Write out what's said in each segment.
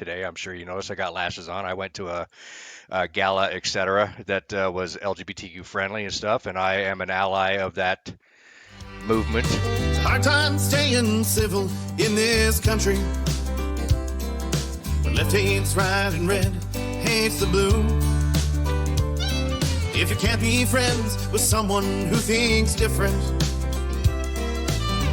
today. I'm sure you noticed I got lashes on. I went to a gala, etc., that was LGBTQ friendly and stuff, and I am an ally of that movement. Hard time staying civil in this country. When left hates right and red hates the blue. If you can't be friends with someone who thinks different,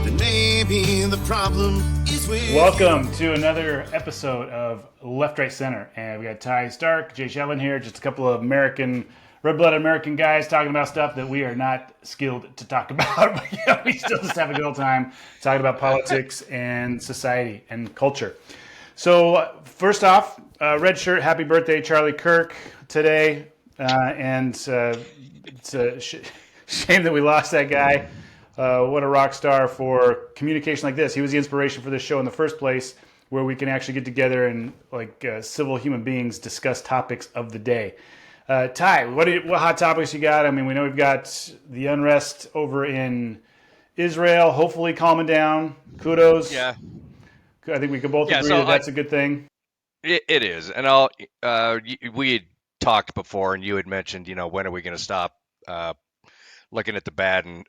then maybe the problem is with Welcome to another episode of Left, Right, Center. And we got Ty Stark, Jay Shellen here, just a couple of red-blooded American guys talking about stuff that we are not skilled to talk about. But yeah, we still just have a good old time talking about politics and society and culture. So first off, red shirt, happy birthday, Charlie Kirk, today. It's a shame that we lost that guy. What a rock star for communication like this. He was the inspiration for this show in the first place, where we can actually get together and, like civil human beings, discuss topics of the day. Ty, what hot topics you got? I mean, we know we've got the unrest over in Israel, hopefully calming down. Kudos. Yeah. I think we can both agree that's a good thing. It is. And we had talked before, and you had mentioned, when are we going to stop looking at the bad and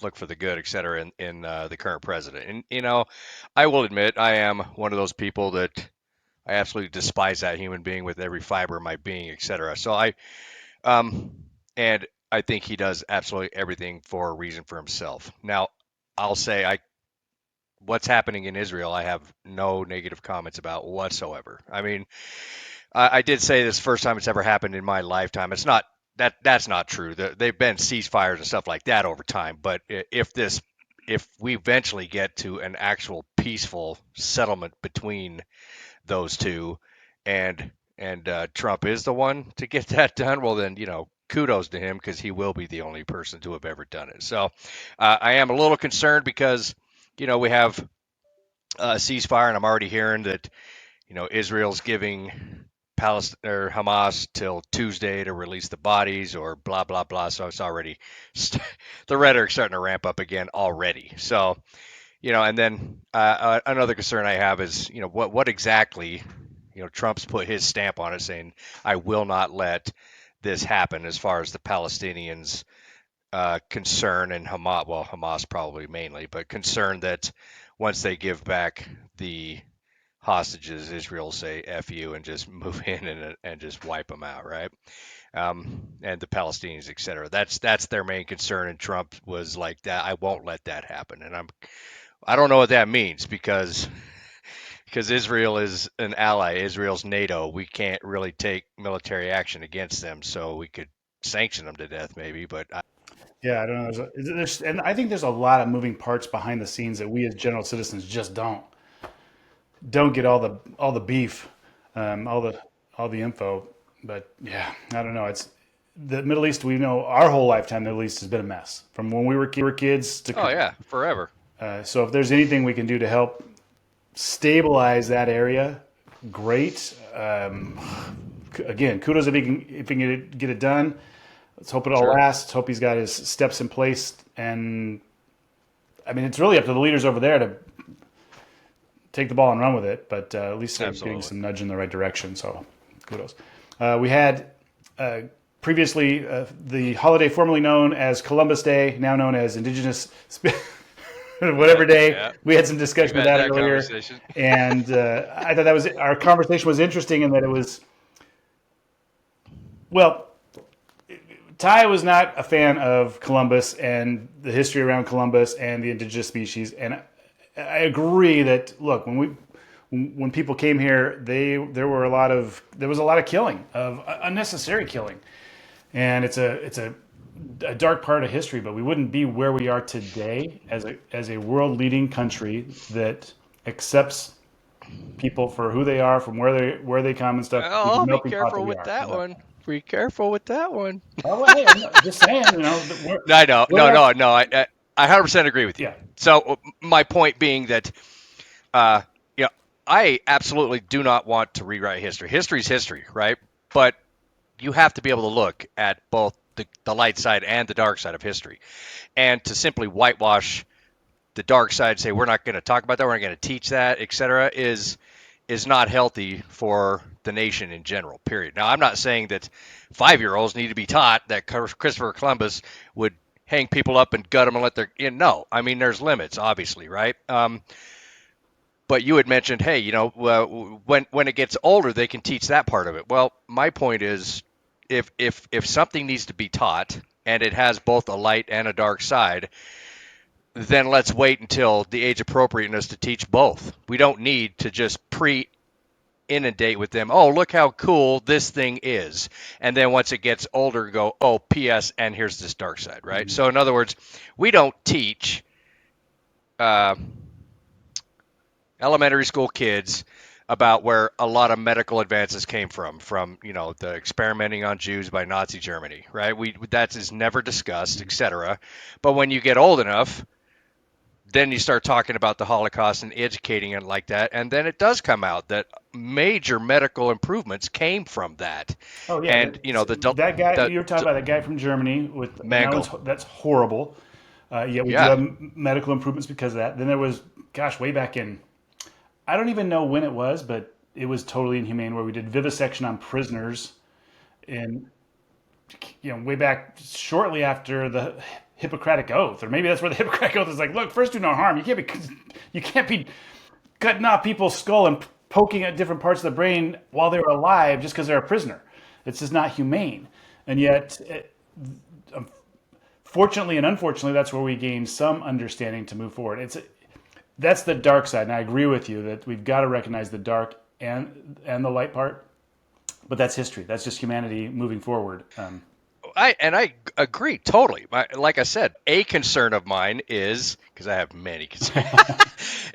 look for the good, et cetera, in the current president. And, I will admit I am one of those people that I absolutely despise that human being with every fiber of my being, et cetera. So and I think he does absolutely everything for a reason for himself. Now, I'll say what's happening in Israel, I have no negative comments about whatsoever. I mean, I did say this first time it's ever happened in my lifetime. It's not that's not true. They've been ceasefires and stuff like that over time. But if we eventually get to an actual peaceful settlement between those two, and Trump is the one to get that done, well then, kudos to him, because he will be the only person to have ever done it. So I am a little concerned because we have a ceasefire, and I'm already hearing that Israel's giving Palestine or Hamas till Tuesday to release the bodies, or blah blah blah. So it's already the rhetoric's starting to ramp up again already. So and then another concern I have is what exactly Trump's put his stamp on it, saying I will not let this happen as far as the Palestinians concern, and Hamas probably mainly, but concerned that once they give back the hostages, Israel will say F you and just move in and just wipe them out, right? And the Palestinians, etc. That's their main concern, and Trump was like that. I won't let that happen, and I don't know what that means, because Israel is an ally. Israel's NATO. We can't really take military action against them, so we could sanction them to death maybe, but Yeah, I don't know. And I think there's a lot of moving parts behind the scenes that we as general citizens just don't get all the beef, all the info. But yeah, I don't know. It's the Middle East. We know our whole lifetime, the Middle East has been a mess from when we were kids to forever. So if there's anything we can do to help stabilize that area, great. Again, kudos if he can get it done. Let's hope it all lasts. Hope he's got his steps in place. And I mean, it's really up to the leaders over there to take the ball and run with it. But at least they're getting some nudge in the right direction. So kudos. We had previously the holiday formerly known as Columbus Day, now known as Indigenous whatever day. Yeah. We had some discussion about that earlier. And I thought our conversation was interesting in that it was, well, Ty was not a fan of Columbus and the history around Columbus and the indigenous species, and I agree that when people came here, there was a lot of killing, of unnecessary killing, and it's a dark part of history. But we wouldn't be where we are today as a world leading country that accepts people for who they are, from where they come and stuff. Oh, be careful with that one. Be careful with that one. Oh, well, hey, I'm just saying, I know. No. I 100% agree with you. Yeah. So my point being that, I absolutely do not want to rewrite history. History's history, right? But you have to be able to look at both the light side and the dark side of history. And to simply whitewash the dark side, say we're not going to talk about that, we're not going to teach that, etc., is is not healthy for the nation in general, period. Now, I'm not saying that 5-year-olds need to be taught that Christopher Columbus would hang people up and gut them and let their, no, I mean, there's limits, obviously, right? But you had mentioned, hey, when it gets older, they can teach that part of it. Well, my point is, if something needs to be taught and it has both a light and a dark side, then let's wait until the age appropriateness to teach both. We don't need to just inundate with them. Oh, look how cool this thing is. And then once it gets older, go, oh, P.S. and here's this dark side, right? Mm-hmm. So in other words, we don't teach uh, elementary school kids about where a lot of medical advances came from the experimenting on Jews by Nazi Germany, right? That is never discussed, etc. But when you get old enough, then you start talking about the Holocaust and educating it like that, and then it does come out that major medical improvements came from that. Oh yeah, And that guy the you were talking about, that guy from Germany with, and Mengele, that's horrible. Yet we do yeah, have medical improvements because of that. Then there was, gosh, way back in, I don't even know when it was, but it was totally inhumane where we did vivisection on prisoners, and way back shortly after the Hippocratic Oath, or maybe that's where the Hippocratic Oath is like, look, first do no harm. You can't be cutting off people's skull and poking at different parts of the brain while they're alive just because they're a prisoner. It's just not humane. And yet, fortunately and unfortunately, that's where we gain some understanding to move forward. That's the dark side, and I agree with you that we've got to recognize the dark and the light part. But that's history. That's just humanity moving forward. I agree totally. Like I said, a concern of mine is, because I have many concerns,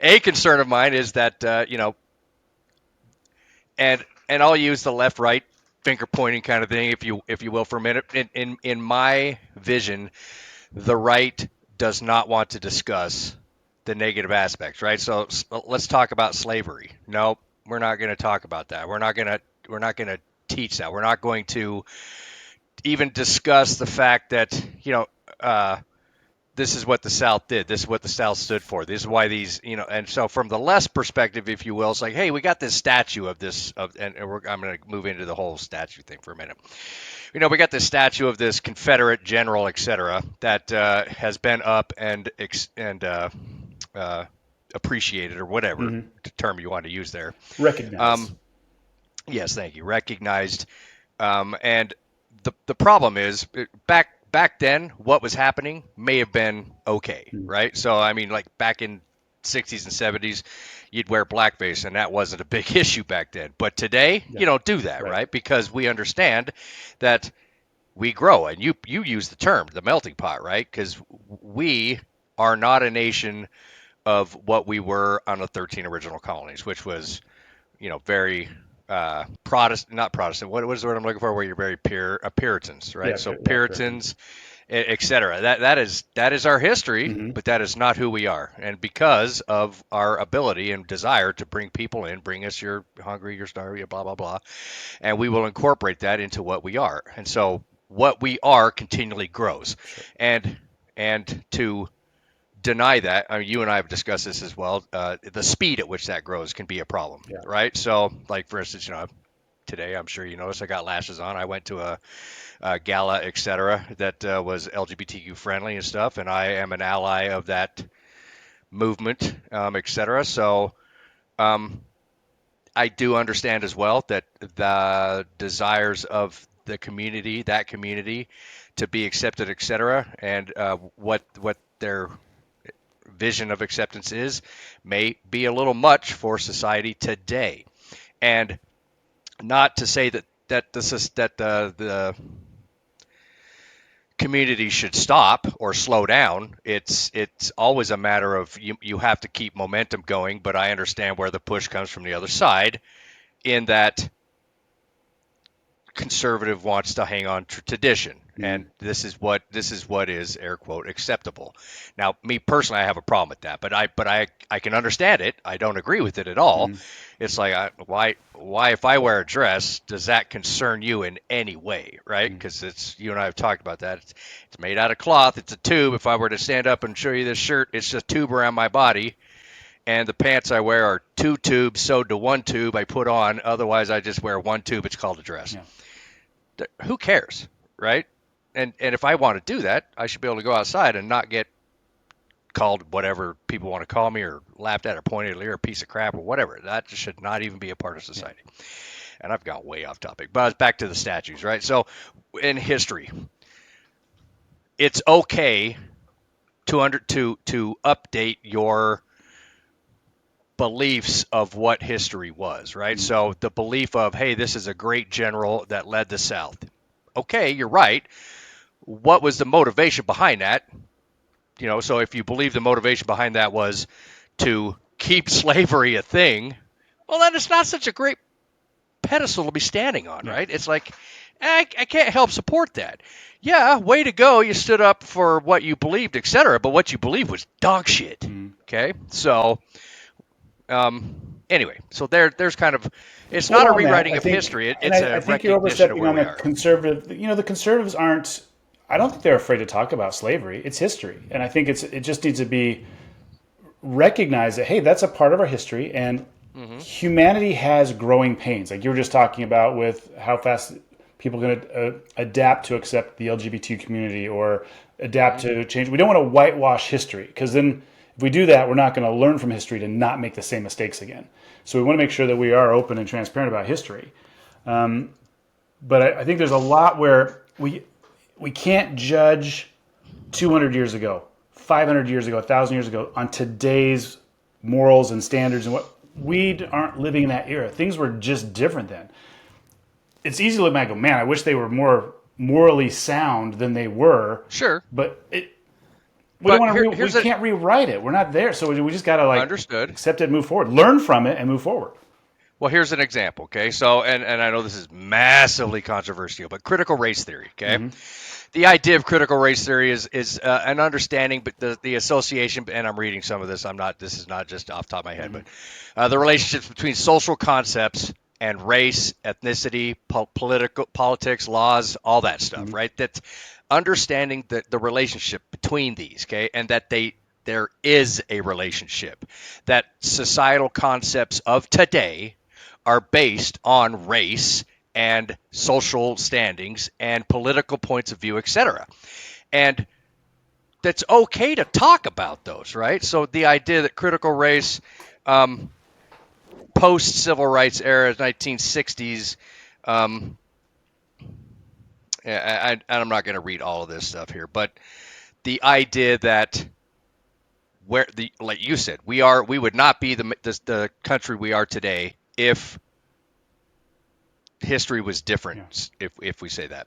a concern of mine is that and I'll use the left right finger pointing kind of thing, if you will, for a minute. In my vision, the right does not want to discuss the negative aspects, right? So let's talk about slavery. Nope, we're not going to talk about that. We're not going to teach that. We're not going to even discuss the fact that this is what the South did. This is what the South stood for. This is why and so from the less perspective, if you will, it's like, hey, we got this statue of this, I'm going to move into the whole statue thing for a minute. We got this statue of this Confederate general, etc., that has been up and appreciated, or whatever term you want to use there. Recognize. Yes, thank you. Recognized. And the problem is, back then, what was happening may have been okay, right? So I mean, like back in 60s and 70s, you'd wear blackface, and that wasn't a big issue back then. But today, you don't do that, right? Because we understand that we grow, and you use the term, the melting pot, right? Because we are not a nation of what we were on the 13 original colonies, which was, very Protestant, not Protestant. What was the word I'm looking for? Where you're very Puritans, right? Yeah, So Puritan. Puritans, etc. That is our history, but that is not who we are. And because of our ability and desire to bring people in, bring us your hungry, your starving, blah blah blah, and we will incorporate that into what we are. And so what we are continually grows, and to deny that, I mean, you and I have discussed this as well. The speed at which that grows can be a problem, right? So, like for instance, today I'm sure you noticed I got lashes on. I went to a gala, etc., that was LGBTQ friendly and stuff, and I am an ally of that movement, etc. So, I do understand as well that the desires of that community, to be accepted, etc., and what their vision of acceptance may be a little much for society today. And not to say that the community should stop or slow down. It's always a matter of you have to keep momentum going, but I understand where the push comes from the other side, in that conservative wants to hang on to tradition, and this is what is, air quote, acceptable. Now, me personally, I have a problem with that, but I can understand it. I don't agree with it at all. It's like, why if I wear a dress, does that concern you in any way, right? Because it's, you and I have talked about that. It's made out of cloth. It's a tube. If I were to stand up and show you this shirt, it's just a tube around my body, and the pants I wear are 2 tubes sewed to 1 tube I put on. Otherwise, I just wear 1 tube. It's called a dress. Yeah. Who cares, right? And if I want to do that, I should be able to go outside and not get called whatever people want to call me, or laughed at, or pointed at, or a piece of crap, or whatever. That just should not even be a part of society. Yeah. And I've gone way off topic, but back to the statues, right? So in history, it's okay to update your beliefs of what history was, right? Mm-hmm. So the belief of, hey, this is a great general that led the South. Okay, you're right. What was the motivation behind that? So if you believe the motivation behind that was to keep slavery a thing, well, then it's not such a great pedestal to be standing on, right? It's like, I can't help support that. Yeah, way to go. You stood up for what you believed, etc. But what you believed was dog shit. Okay, so anyway, so there's kind of, it's not a rewriting of history. It's a recognition of where we are. I think you're overstepping on the conservative. The conservatives aren't. I don't think they're afraid to talk about slavery. It's history, and I think it just needs to be recognized that, hey, that's a part of our history, and humanity has growing pains. Like you were just talking about with how fast people are going to adapt to accept the LGBT community or adapt to change. We don't want to whitewash history, because then if we do that, we're not going to learn from history to not make the same mistakes again. So we want to make sure that we are open and transparent about history. But I think there's a lot where we can't judge 200 years ago, 500 years ago, 1,000 years ago on today's morals and standards, and what we aren't living in that era. Things were just different then. It's easy to look back and go, man, I wish they were more morally sound than they were. Sure. But we can't rewrite it. We're not there. So we just got to accept it and move forward. Learn from it and move forward. Well, here's an example, okay? So, and I know this is massively controversial, but critical race theory, okay? The idea of critical race theory is an understanding, but the association, and I'm reading some of this, this is not just off the top of my head, but the relationships between social concepts and race, ethnicity, politics, laws, all that stuff, right? That's understanding the relationship between these, okay? And that there is a relationship, that societal concepts of today are based on race and social standings and political points of view, etc. And that's okay to talk about those, right? So the idea that critical race, post-civil rights era, 1960s, and I'm not going to read all of this stuff here, but the idea that like you said, we would not be the country we are today if history was different, if we say that.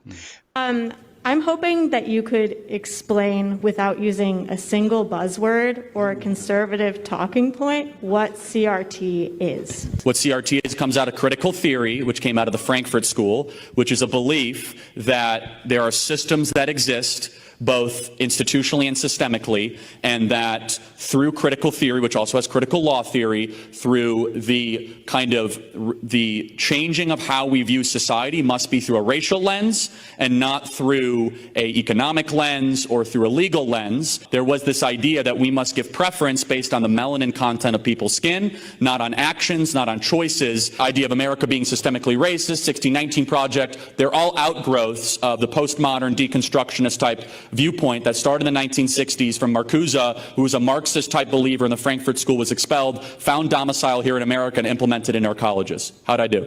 I'm hoping that you could explain, without using a single buzzword or a conservative talking point, what CRT is. What CRT is comes out of critical theory, which came out of the Frankfurt School, which is a belief that there are systems that exist both institutionally and systemically, and that through critical theory, which also has critical law theory, through the kind of the changing of how we view society must be through a racial lens and not through a economic lens or through a legal lens. There was this idea that we must give preference based on the melanin content of people's skin, not on actions, not on choices. Idea of America being systemically racist, 1619 Project, they're all outgrowths of the postmodern deconstructionist type viewpoint that started in the 1960s from Marcuse, who was a Marxist-type believer in the Frankfurt School, was expelled, found domicile here in America, and implemented in our colleges. How'd I do?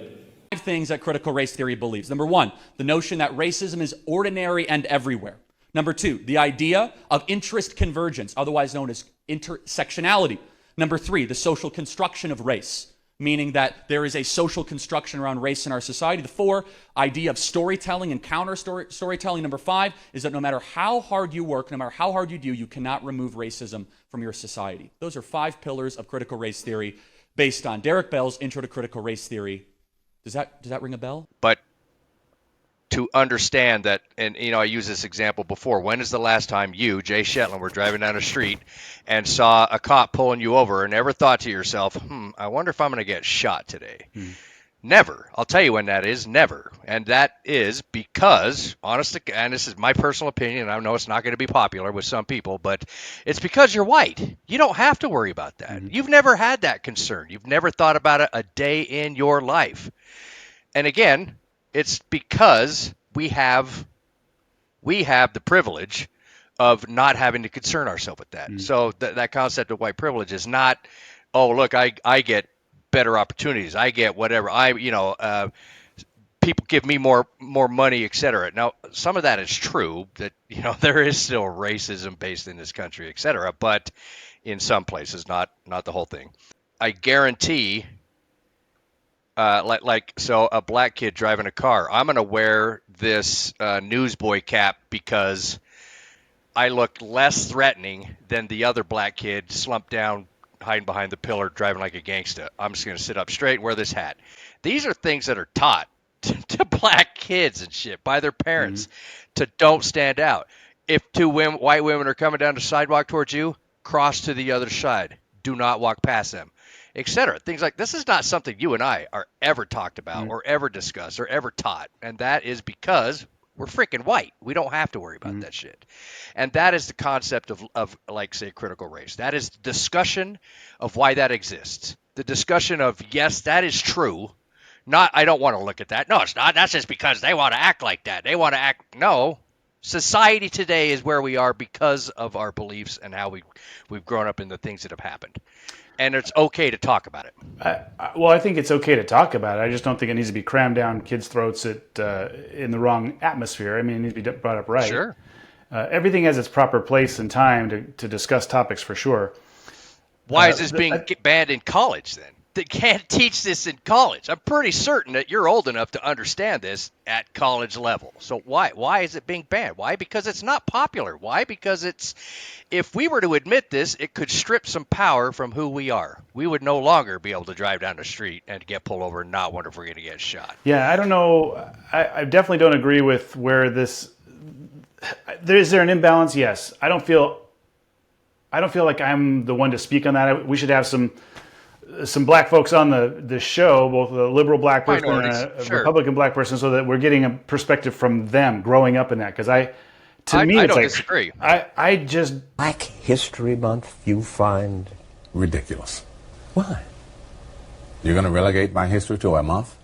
5 things that critical race theory believes. Number 1, the notion that racism is ordinary and everywhere. Number 2, the idea of interest convergence, otherwise known as intersectionality. Number 3, the social construction of race, meaning that there is a social construction around race in our society. The 4, idea of storytelling and counter-storytelling. Number 5 is that no matter how hard you work, no matter how hard you do, you cannot remove racism from your society. Those are 5 pillars of critical race theory based on Derek Bell's Intro to Critical Race Theory. Does that ring a bell? But to understand that, and I used this example before, when is the last time you, Jay Shetland, were driving down the street and saw a cop pulling you over and ever thought to yourself, I wonder if I'm going to get shot today? Never. I'll tell you when that is. Never. And that is because, and this is my personal opinion, I know it's not going to be popular with some people, but it's because you're white. You don't have to worry about that. You've never had that concern. You've never thought about it a day in your life. And again, it's because we have the privilege of not having to concern ourselves with that. So that concept of white privilege is not, oh, look, I get better opportunities. I get whatever. People give me more money, et cetera. Now, some of that is true, that, there is still racism based in this country, et cetera, but in some places, not the whole thing. I guarantee, so a black kid driving a car, I'm going to wear this newsboy cap because I look less threatening than the other black kid slumped down, hiding behind the pillar, driving like a gangsta. I'm just going to sit up straight and wear this hat. These are things that are taught to black kids and shit by their parents to don't stand out. If two white women are coming down the sidewalk towards you, cross to the other side. Do not walk past them, etc. Things like this is not something you and I are ever talked about or ever discussed or ever taught. And that is because we're freaking white. We don't have to worry about that shit. And that is the concept of like, say, critical race. That is discussion of why that exists. The discussion of, yes, that is true. Not, I don't want to look at that. No, it's not. That's just because they want to act like that. They want to act. No. Society today is where we are because of our beliefs and how we've grown up in the things that have happened. And it's okay to talk about it. I think it's okay to talk about it. I just don't think it needs to be crammed down kids' throats in the wrong atmosphere. I mean, it needs to be brought up right. Sure. Everything has its proper place and time to discuss topics for sure. Why is this being banned in college then? They can't teach this in college. I'm pretty certain that you're old enough to understand this at college level. So why is it being banned? Why? Because it's not popular. Why? Because if we were to admit this, it could strip some power from who we are. We would no longer be able to drive down the street and get pulled over and not wonder if we're going to get shot. Yeah, I don't know. I definitely don't agree with where this. Is there an imbalance? Yes. I don't feel like I'm the one to speak on that. We should have some black folks on the show, both a liberal black person and a Republican black person, so that we're getting a perspective from them growing up in that. Because I don't disagree. I just Black History Month you find ridiculous. Why? You're going to relegate my history to a month?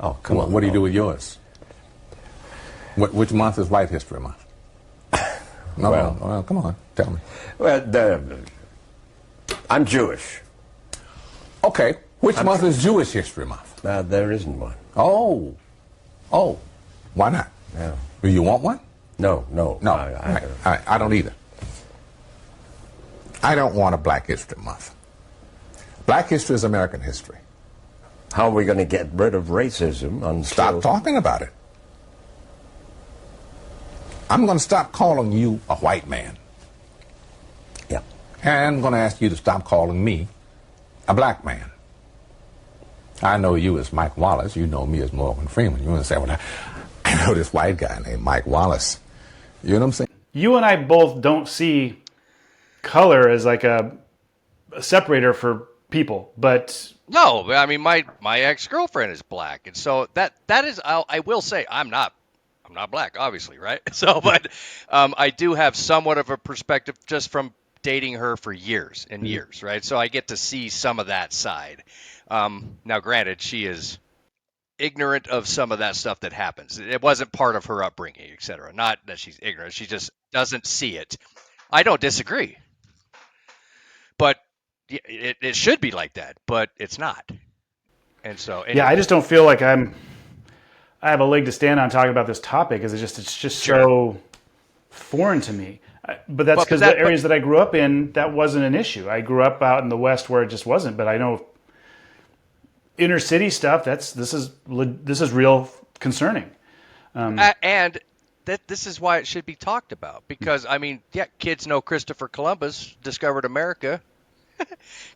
Oh, come on. What do you do with yours? Which month is White History Month? No, well, come on, tell me. Well, I'm Jewish. Okay, which month is Jewish History Month? There isn't one. Oh, why not? No. Do you want one? No. I don't either. I don't want a Black History Month. Black history is American history. How are we going to get rid of racism until... Stop talking about it. I'm going to stop calling you a white man. Yeah. And I'm going to ask you to stop calling me a black man. I know you as Mike Wallace. You know me as Morgan Freeman. You want to say, well, I know this white guy named Mike Wallace. You know what I'm saying? You and I both don't see color as like a separator for people, but... No, I mean, my ex-girlfriend is black. And so that is, I will say, I'm not black, obviously, right? So, but I do have somewhat of a perspective just from dating her for years and years, right? So I get to see some of that side. Now, granted, she is ignorant of some of that stuff that happens. It wasn't part of her upbringing, et cetera. Not that she's ignorant. She just doesn't see it. I don't disagree. But it should be like that, but it's not. And so... Anyway. Yeah, I just don't feel like I have a leg to stand on talking about this topic because it's just so foreign to me. But that's because the areas that I grew up in, that wasn't an issue. I grew up out in the West where it just wasn't. But I know inner city stuff. This is real concerning. And this is why it should be talked about. Because I mean, yeah, kids know Christopher Columbus discovered America.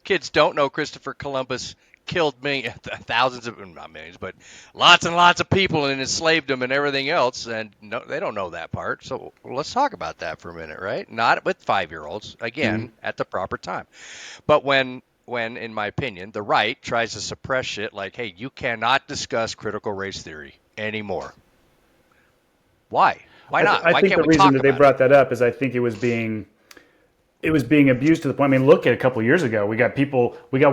Kids don't know Christopher Columbus killed thousands of, not millions, but lots and lots of people and enslaved them and everything else. And no, they don't know that part. So let's talk about that for a minute, right? Not with 5-year-olds, again, at the proper time. But when in my opinion, the right tries to suppress shit like, hey, you cannot discuss critical race theory anymore. Why? Why not? I Why think can't the we reason talk that they about brought that up is I think it was being abused to the point. I mean, look at a couple of years ago. We got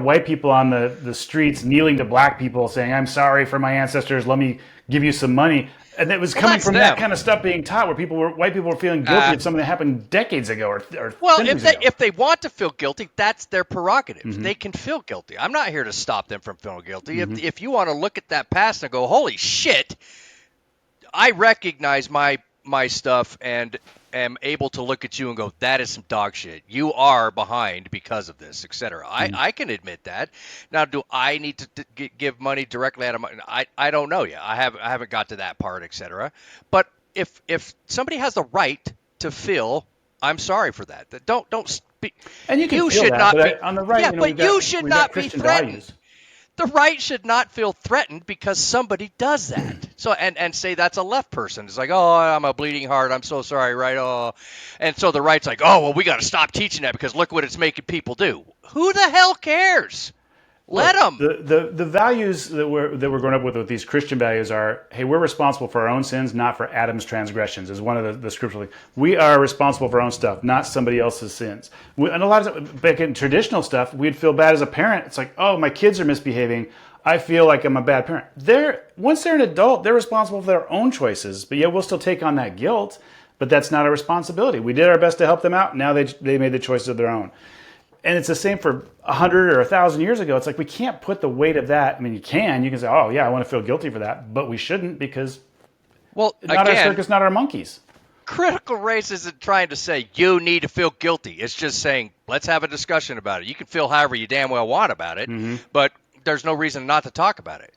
white people on the streets kneeling to black people saying, "I'm sorry for my ancestors. Let me give you some money." And it was coming from that kind of stuff being taught, where white people were feeling guilty of something that happened decades ago or well, centuries ago. if they want to feel guilty, that's their prerogative. Mm-hmm. They can feel guilty. I'm not here to stop them from feeling guilty. If you want to look at that past and go, holy shit, I recognize my stuff and am able to look at you and go, that is some dog shit. You are behind because of this, etc. I can admit that. Now, do I need to give money directly out of my? I don't know yet. I haven't got to that part, etc. But if somebody has the right to feel, I'm sorry for that. Don't speak. And you can feel should that, not but be on the right, yeah, but you should we've not got be Christian threatened. values. The right should not feel threatened because somebody does that. So and say that's a left person. It's like, oh, I'm a bleeding heart. I'm so sorry, right? Oh, and so the right's like, oh, well, we got to stop teaching that because look what it's making people do. Who the hell cares? Let them. The values that we're growing up with these Christian values are, hey, we're responsible for our own sins, not for Adam's transgressions, is one of the scriptural. We are responsible for our own stuff, not somebody else's sins. And a lot of back in traditional stuff, we'd feel bad as a parent. It's like, oh, my kids are misbehaving. I feel like I'm a bad parent. Once they're an adult, they're responsible for their own choices. But yeah, we'll still take on that guilt. But that's not our responsibility. We did our best to help them out. Now they made the choices of their own. And it's the same for 100 or 1,000 years ago. It's like we can't put the weight of that. I mean, you can say, oh, yeah, I want to feel guilty for that. But we shouldn't because not our circus, not our monkeys. Critical race isn't trying to say you need to feel guilty. It's just saying, let's have a discussion about it. You can feel however you damn well want about it, but there's no reason not to talk about it.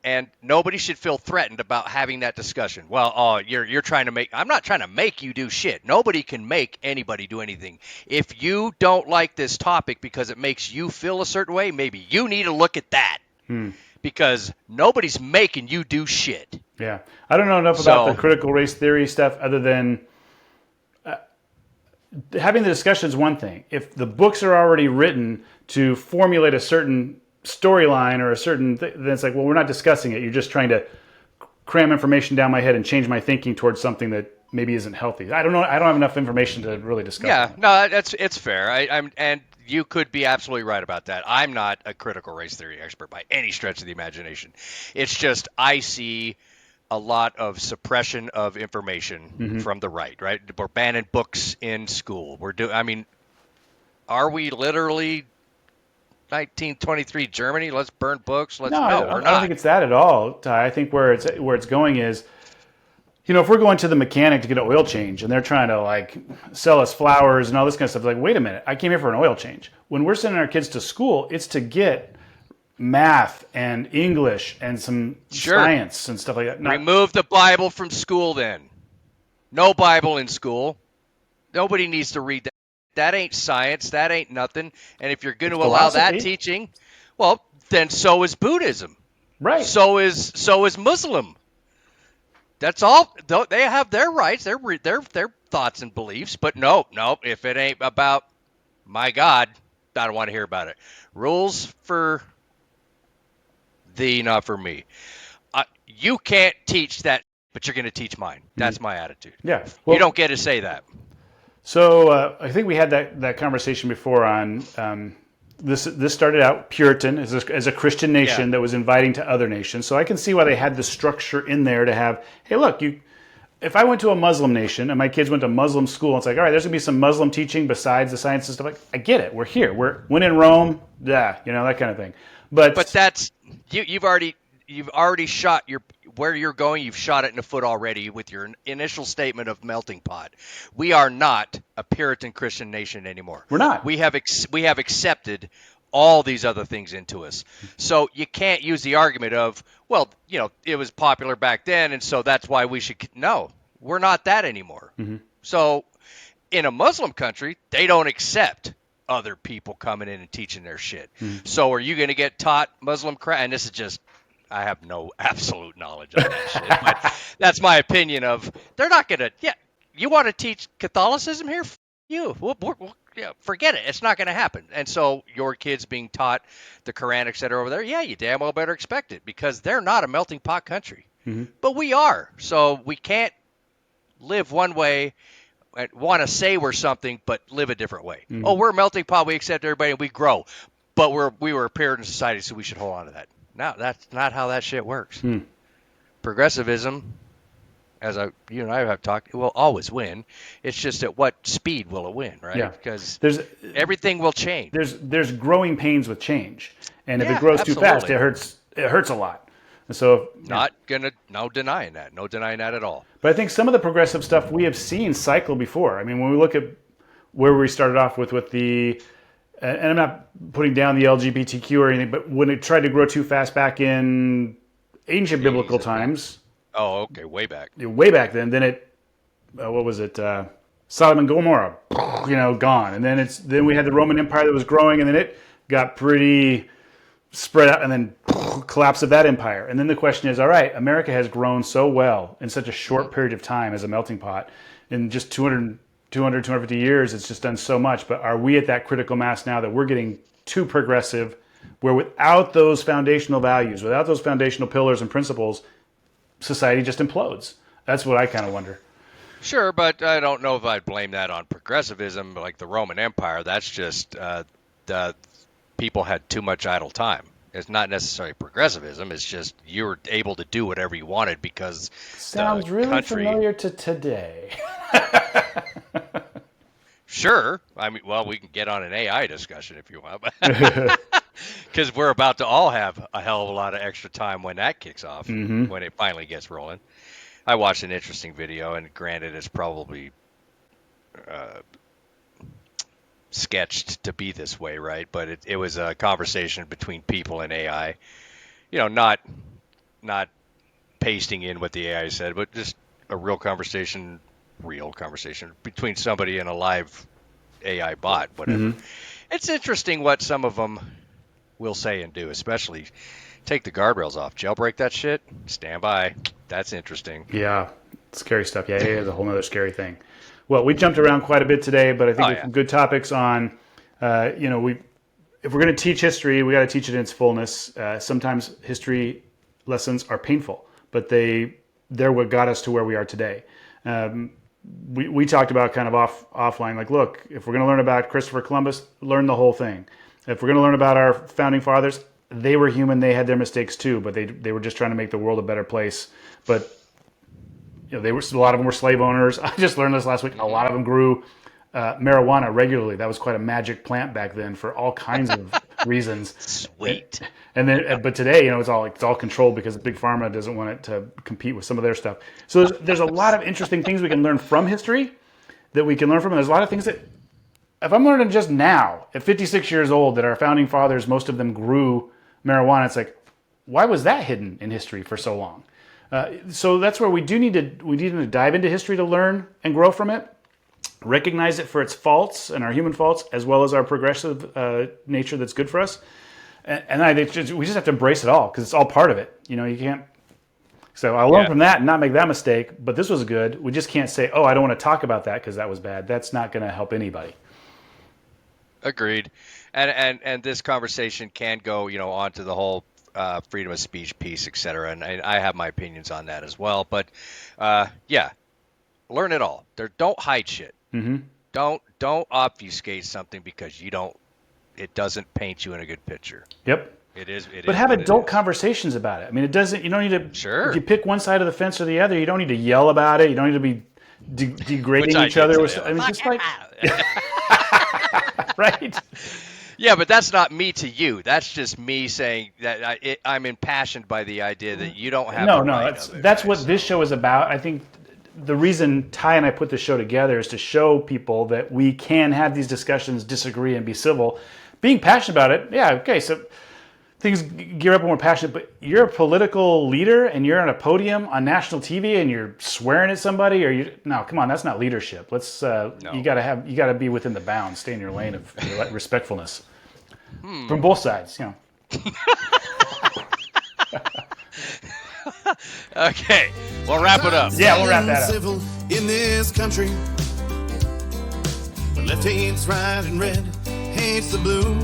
And nobody should feel threatened about having that discussion. Well, oh, you're trying to make – I'm not trying to make you do shit. Nobody can make anybody do anything. If you don't like this topic because it makes you feel a certain way, maybe you need to look at that because nobody's making you do shit. Yeah. I don't know enough about the critical race theory stuff other than having the discussion is one thing. If the books are already written to formulate a certain storyline or a certain then it's like, well, we're not discussing it. You're just trying to cram information down my head and change my thinking towards something that maybe isn't healthy. I don't know. I don't have enough information to really discuss. Yeah, no, it's fair. And you could be absolutely right about that. I'm not a critical race theory expert by any stretch of the imagination. It's just I see a lot of suppression of information from the right. We're banning books in school. Are we literally 1923 Germany? Let's burn books. No, I don't think it's that at all, Ty. I think where it's going is, if we're going to the mechanic to get an oil change and they're trying to like sell us flowers and all this kind of stuff, like, wait a minute, I came here for an oil change. When we're sending our kids to school, it's to get math and English and some science and stuff like that. Remove the Bible from school then. No Bible in school. Nobody needs to read that. That ain't science. That ain't nothing. And if you're going to allow that teaching, well, then so is Buddhism. Right. So is Muslim. That's all. They have their rights, their thoughts and beliefs. But no. If it ain't about my God, I don't want to hear about it. Rules for thee, not for me. You can't teach that, but you're going to teach mine. That's my attitude. Yeah. Well, you don't get to say that. So I think we had that conversation before on this started out Puritan as a Christian nation that was inviting to other nations. So I can see why they had the structure in there to have, hey, look, if I went to a Muslim nation and my kids went to Muslim school, it's like, all right, there's going to be some Muslim teaching besides the science and stuff. Like, I get it. We're here. When in Rome, that kind of thing. But that's you've already shot where you're going. You've shot it in the foot already with your initial statement of melting pot. We are not a Puritan Christian nation anymore. We're not. We have accepted all these other things into us. So you can't use the argument of, well, it was popular back then, and so that's why we should. No, we're not that anymore. So in a Muslim country, they don't accept other people coming in and teaching their shit. So are you going to get taught Muslim crap? And this is just, I have no absolute knowledge of that shit. But that's my opinion of, they're not going to, you want to teach Catholicism here? You. forget it. It's not going to happen. And so your kids being taught the Quran, et cetera, over there, yeah, you damn well better expect it because they're not a melting pot country. But we are. So we can't live one way and want to say we're something but live a different way. Oh, we're a melting pot. We accept everybody and we grow. But we were a Puritan society, so we should hold on to that. No, that's not how that shit works. Progressivism, as you and I have talked, it will always win. It's just at what speed will it win, right? Yeah. Because There's everything will change. there's growing pains with change, and if Yeah, it grows too fast, absolutely. it hurts a lot. And so No denying that. No denying that at all. but I think some of the progressive stuff we have seen cycle before. I mean, when we look at where we started off with the, and I'm not putting down the LGBTQ or anything, but when it tried to grow too fast back in ancient biblical times, Oh, okay, way back. way back then it, what was it? Sodom and Gomorrah, gone. And then we had the Roman Empire that was growing, and then it got pretty spread out, and then collapse of that empire. And then the question is, all right, America has grown so well in such a short period of time as a melting pot. In just 250 years, it's just done so much. But are we at that critical mass now that we're getting too progressive, where without those foundational values, without those foundational pillars and principles, society just implodes? That's what I kind of wonder. Sure, but I don't know if I'd blame that on progressivism, like the Roman Empire. That's just the people had too much idle time. It's not necessarily progressivism. It's just you were able to do whatever you wanted because Sounds the really country, familiar to today. Sure. I mean, well, we can get on an AI discussion if you want, because we're about to all have a hell of a lot of extra time when that kicks off, when it finally gets rolling. I watched an interesting video, and granted, it's probably sketched to be this way, right? But it was a conversation between people and AI. Not pasting in what the AI said, but just a real conversation between somebody and a live AI bot, whatever. It's interesting what some of them will say and do, especially take the guardrails off, jailbreak that shit, stand by. That's interesting. Yeah, scary stuff. Yeah, AI is a whole other scary thing. Well, we jumped around quite a bit today, but I think we have some good topics on, if we're going to teach history, we got to teach it in its fullness. Sometimes history lessons are painful, but they're what got us to where we are today. We talked about kind of offline, like, look, if we're going to learn about Christopher Columbus, learn the whole thing. If we're going to learn about our founding fathers, they were human, they had their mistakes too, but they were just trying to make the world a better place. But a lot of them were slave owners. I just learned this last week. A lot of them grew marijuana regularly. That was quite a magic plant back then for all kinds of reasons. Sweet. But today, it's all controlled because Big Pharma doesn't want it to compete with some of their stuff. So there's a lot of interesting things we can learn from history that we can learn from. And there's a lot of things that, if I'm learning just now at 56 years old, that our founding fathers, most of them grew marijuana, it's like, why was that hidden in history for so long? So that's where we need to dive into history to learn and grow from it, recognize it for its faults and our human faults, as well as our progressive nature that's good for us. And we just have to embrace it all because it's all part of it. You can't. So I learned from that and not make that mistake. But this was good. We just can't say, "Oh, I don't want to talk about that because that was bad." That's not going to help anybody. Agreed. And this conversation can go, onto the whole freedom of speech piece, et cetera. And I have my opinions on that as well. But learn it all. Don't hide shit. Don't obfuscate something because it doesn't paint you in a good picture. Yep. But have adult conversations about it. I mean, you don't need to. Sure. If you pick one side of the fence or the other, you don't need to yell about it. You don't need to be degrading each other. Just like right. Yeah, but that's not me to you. That's just me saying that I'm impassioned by the idea that you don't have. That's what this show is about. I think the reason Ty and I put this show together is to show people that we can have these discussions, disagree, and be civil. Being passionate about it, yeah, okay. So things gear up when we're passionate. But you're a political leader and you're on a podium on national TV and you're swearing at somebody, come on, that's not leadership. Let's you got to be within the bounds, stay in your lane of respectfulness from both sides. Okay, we'll wrap it up. Yeah, we'll wrap that up. Civil in this country. Left hates right and red hates the blue.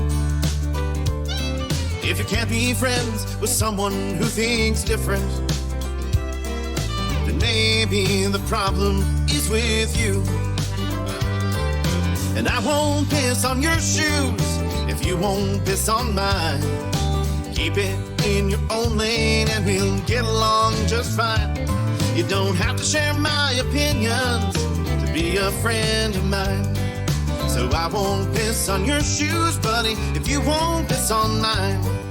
If you can't be friends with someone who thinks different, then maybe the problem is with you. And I won't piss on your shoes if you won't piss on mine. Keep it in your own lane and we'll get along just fine. You don't have to share my opinions to be a friend of mine. So I won't piss on your shoes, buddy, if you won't piss on mine.